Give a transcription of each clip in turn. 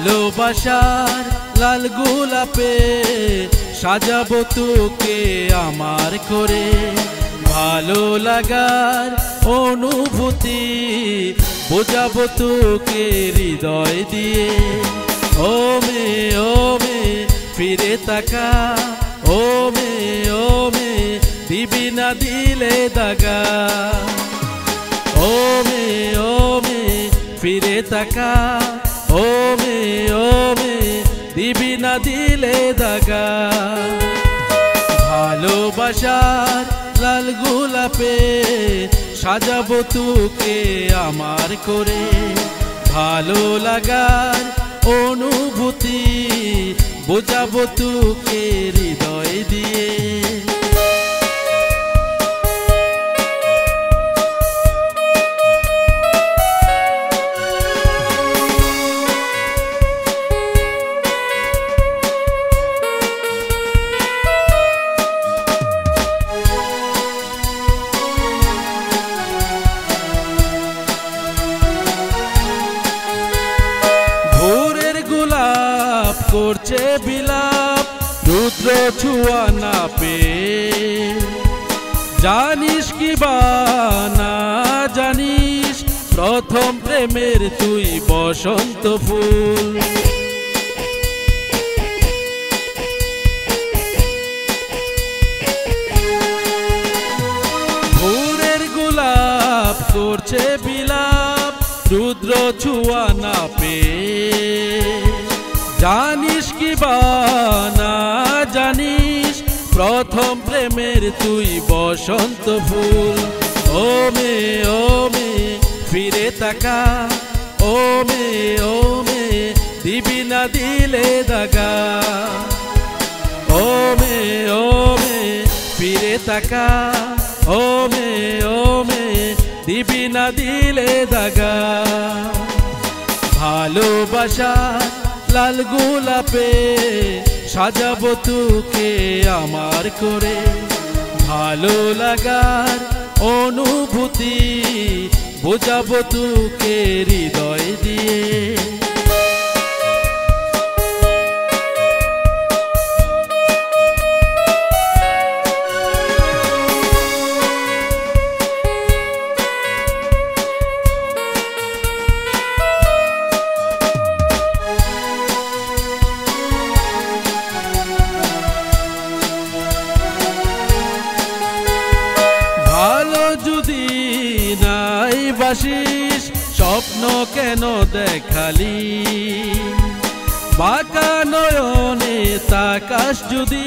ভালোবাসার লাল গোলাপে সাজাবো তোকে আমার করে, ভালো লাগার অনুভূতি বোঝাবো তোকে হৃদয় দিয়ে। ও মে ফিরে তাকা, ও মে দিবি না দিলে দাগা। ও মে ফিরে তাকা, ও মে দিবি না দিলে দাগা। ভালোবাসার লাল গোলাপে সাজাবো তোকে আমার করে, ভালো লাগার অনুভূতি বোঝাবো তোকে হৃদয় দিয়ে। করছে বিলাপ রুদ্র ছুয়া না পেয়ে, জানিস কি বা না জানিস প্রথম প্রেমের তুই বসন্ত ফুল। ভোরের গোলাপ করছে বিলাপ রুদ্র ছুয়া না পেয়ে, জানিস কি বা না জানিস প্রথম প্রেমের তুই বসন্ত ফুল। ও মে ফিরে তাকা, ও মে দিবি না দিলে দাগা। ও মে ফিরে তাকা, ও মে দিবি না দিলে দাগা। ভালোবাসা লাল গোলাপে সাজাবো তোকে আমার করে, ভালো লাগার অনুভূতি বোঝাবো তোকে হৃদয় দিয়ে। যদি নাই বাসিস স্বপ্ন কেন দেখালি, বাঁকা নয়নে তাকাস যদি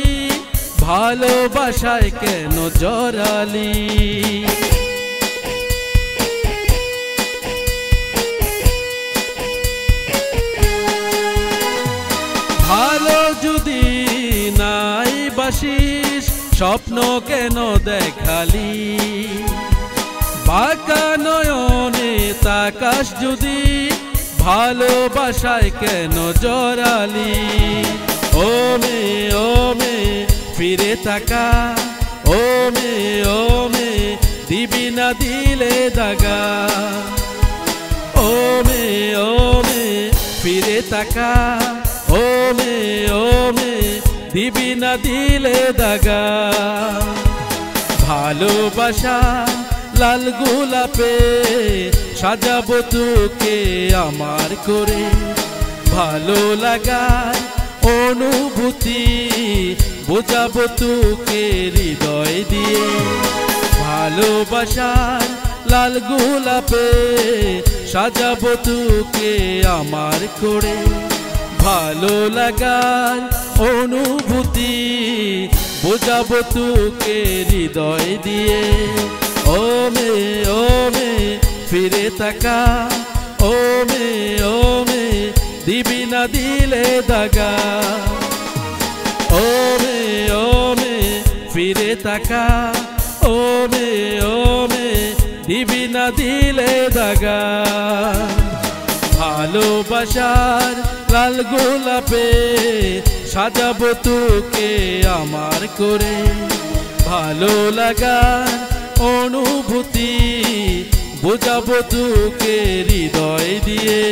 ভালোবাসায় কেন জড়ালি। ভালো যদি নাই বাসিস স্বপ্ন কেন দেখালি, বাঁকা নয়নে তাকাস যদি ভালোবাসায় কেন জড়ালি। ও মে ফিরে তাকা, ও মে দিবি না দিলে দাগা। ও মে ফিরে তাকা, ও মে দিবি না দিলে দাগা। ভালোবাসা লাল গোলাপে সাজাবো তোকে আমার করে, ভালো লাগার অনুভূতি বোঝাবো তোকে হৃদয় দিয়ে। ভালোবাসার লাল গোলাপে সাজাবো তোকে আমার করে, ভালো লাগার অনুভূতি বোঝাবো তোকে হৃদয় দিয়ে। ও মে ফিরে তাকা, ও মে দিবি না দিলে দাগা। ও মে ফিরে তাকা, ও মে দিবি না দিলে দাগা। ভালোবাসার লাল গোলাপে সাজাবো তোকে আমার করে, ভালো লাগার অনুভূতি বোঝাবো তোকে হৃদয় দিয়ে।